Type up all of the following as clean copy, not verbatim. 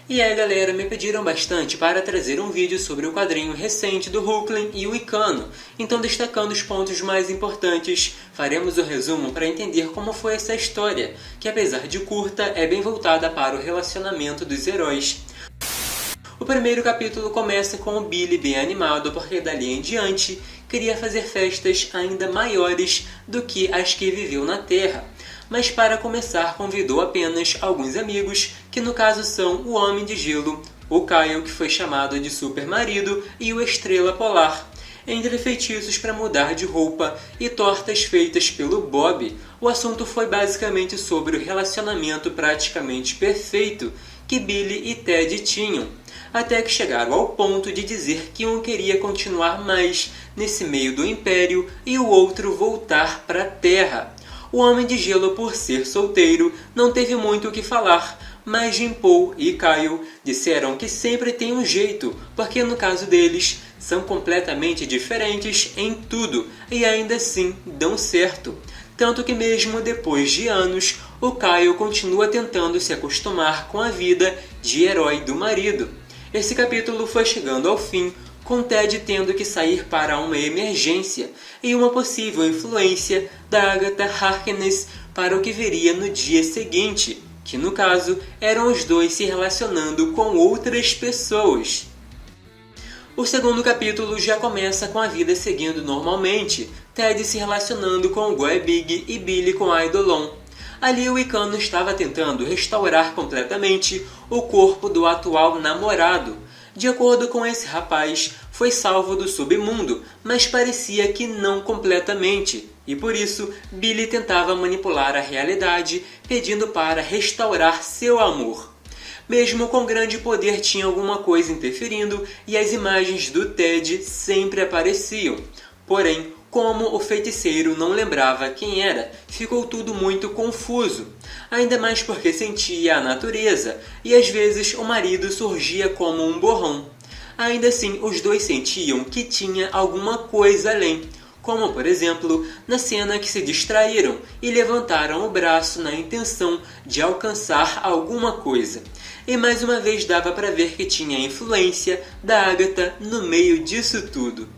E aí galera, me pediram bastante para trazer um vídeo sobre o quadrinho recente do Hulkling e o Icano, então destacando os pontos mais importantes, faremos o resumo para entender como foi essa história, que apesar de curta, é bem voltada para o relacionamento dos heróis. O primeiro capítulo começa com o Billy bem animado porque dali em diante queria fazer festas ainda maiores do que as que viveu na Terra. Mas para começar convidou apenas alguns amigos, que no caso são o Homem de Gelo, o Kyle, que foi chamado de Super Marido, e o Estrela Polar. Entre feitiços para mudar de roupa e tortas feitas pelo Bob, o assunto foi basicamente sobre o relacionamento praticamente perfeito que Billy e Ted tinham, até que chegaram ao ponto de dizer que um queria continuar mais nesse meio do Império e o outro voltar para a Terra. O Homem de Gelo, por ser solteiro, não teve muito o que falar, mas Jim Paul e Kyle disseram que sempre tem um jeito, porque no caso deles, são completamente diferentes em tudo e ainda assim dão certo. Tanto que mesmo depois de anos, o Kyle continua tentando se acostumar com a vida de herói do marido. Esse capítulo foi chegando ao fim, com Ted tendo que sair para uma emergência e uma possível influência da Agatha Harkness para o que viria no dia seguinte, que no caso eram os dois se relacionando com outras pessoas. O segundo capítulo já começa com a vida seguindo normalmente, Ted se relacionando com Goebig e Billy com Eidolon. Ali o Icano estava tentando restaurar completamente o corpo do atual namorado. De acordo com esse rapaz, foi salvo do submundo, mas parecia que não completamente, e por isso Billy tentava manipular a realidade, pedindo para restaurar seu amor. Mesmo com grande poder tinha alguma coisa interferindo e as imagens do Ted sempre apareciam. Porém, como o feiticeiro não lembrava quem era, ficou tudo muito confuso. Ainda mais porque sentia a natureza, e às vezes o marido surgia como um borrão. Ainda assim, os dois sentiam que tinha alguma coisa além, como por exemplo, na cena que se distraíram e levantaram o braço na intenção de alcançar alguma coisa. E mais uma vez dava para ver que tinha a influência da Agatha no meio disso tudo.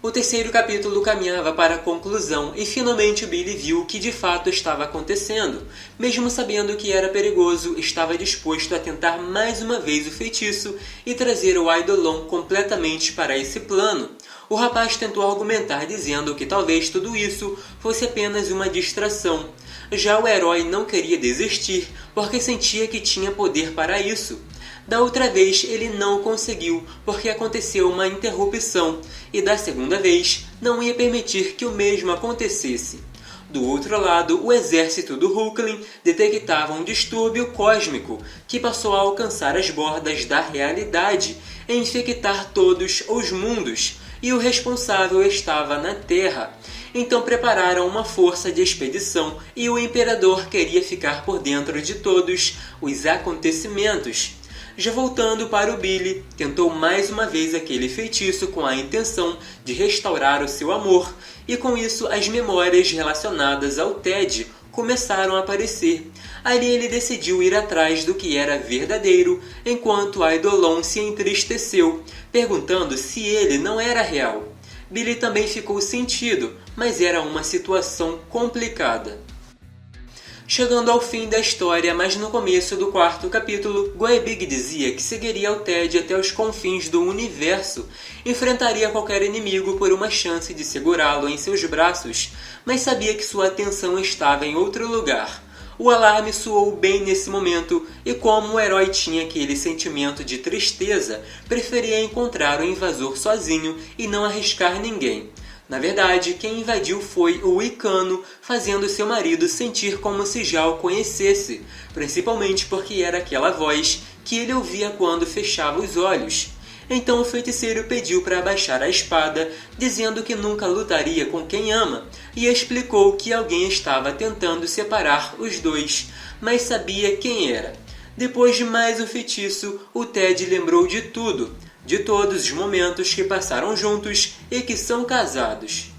O terceiro capítulo caminhava para a conclusão e finalmente o Billy viu o que de fato estava acontecendo. Mesmo sabendo que era perigoso, estava disposto a tentar mais uma vez o feitiço e trazer o Eidolon completamente para esse plano. O rapaz tentou argumentar dizendo que talvez tudo isso fosse apenas uma distração. Já o herói não queria desistir porque sentia que tinha poder para isso. Da outra vez ele não conseguiu, porque aconteceu uma interrupção, e da segunda vez não ia permitir que o mesmo acontecesse. Do outro lado, o exército do Hulkling detectava um distúrbio cósmico, que passou a alcançar as bordas da realidade e infectar todos os mundos, e o responsável estava na Terra. Então prepararam uma força de expedição e o Imperador queria ficar por dentro de todos os acontecimentos. Já voltando para o Billy, tentou mais uma vez aquele feitiço com a intenção de restaurar o seu amor, e com isso as memórias relacionadas ao Ted começaram a aparecer. Ali ele decidiu ir atrás do que era verdadeiro, enquanto Eidolon se entristeceu, perguntando se ele não era real. Billy também ficou sentido, mas era uma situação complicada. Chegando ao fim da história, mas no começo do quarto capítulo, Goebig dizia que seguiria o Ted até os confins do universo, enfrentaria qualquer inimigo por uma chance de segurá-lo em seus braços, mas sabia que sua atenção estava em outro lugar. O alarme soou bem nesse momento, e como o herói tinha aquele sentimento de tristeza, preferia encontrar o invasor sozinho e não arriscar ninguém. Na verdade, quem invadiu foi o Icano, fazendo seu marido sentir como se já o conhecesse, principalmente porque era aquela voz que ele ouvia quando fechava os olhos. Então o feiticeiro pediu para abaixar a espada, dizendo que nunca lutaria com quem ama, e explicou que alguém estava tentando separar os dois, mas sabia quem era. Depois de mais um feitiço, o Ted lembrou de tudo, de todos os momentos que passaram juntos e que são casados.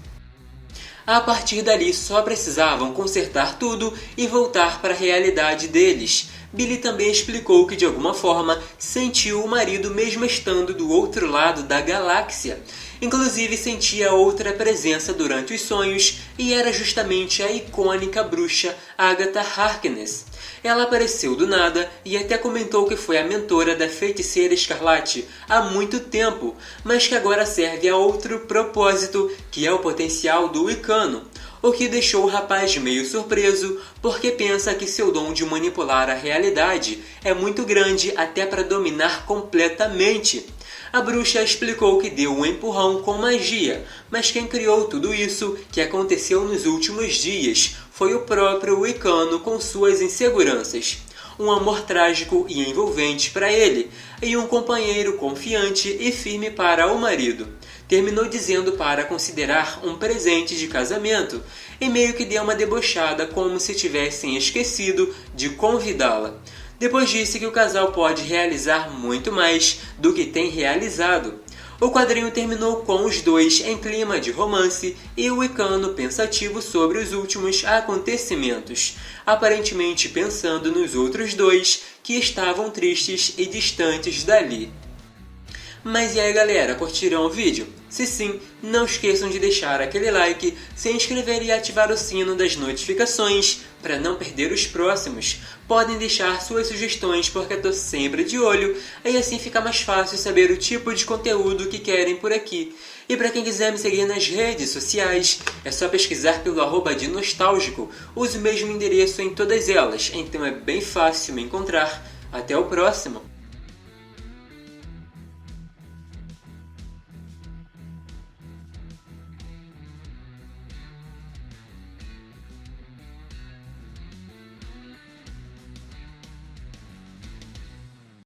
A partir dali só precisavam consertar tudo e voltar para a realidade deles. Billy também explicou que de alguma forma sentiu o marido mesmo estando do outro lado da galáxia. Inclusive sentia outra presença durante os sonhos e era justamente a icônica bruxa Agatha Harkness. Ela apareceu do nada e até comentou que foi a mentora da Feiticeira Escarlate há muito tempo, mas que agora serve a outro propósito, que é o potencial do Wicano, o que deixou o rapaz meio surpreso, porque pensa que seu dom de manipular a realidade é muito grande até para dominar completamente. A bruxa explicou que deu um empurrão com magia, mas quem criou tudo isso, que aconteceu nos últimos dias, foi o próprio Wicano com suas inseguranças. Um amor trágico e envolvente para ele, e um companheiro confiante e firme para o marido. Terminou dizendo para considerar um presente de casamento, e meio que deu uma debochada como se tivessem esquecido de convidá-la. Depois disse que o casal pode realizar muito mais do que tem realizado. O quadrinho terminou com os dois em clima de romance e o Wicano pensativo sobre os últimos acontecimentos, aparentemente pensando nos outros dois que estavam tristes e distantes dali. Mas e aí galera, curtiram o vídeo? Se sim, não esqueçam de deixar aquele like, se inscrever e ativar o sino das notificações para não perder os próximos. Podem deixar suas sugestões porque eu tô sempre de olho e assim fica mais fácil saber o tipo de conteúdo que querem por aqui. E para quem quiser me seguir nas redes sociais, é só pesquisar pelo @dinostalgico. Uso o mesmo endereço em todas elas, então é bem fácil me encontrar. Até o próximo!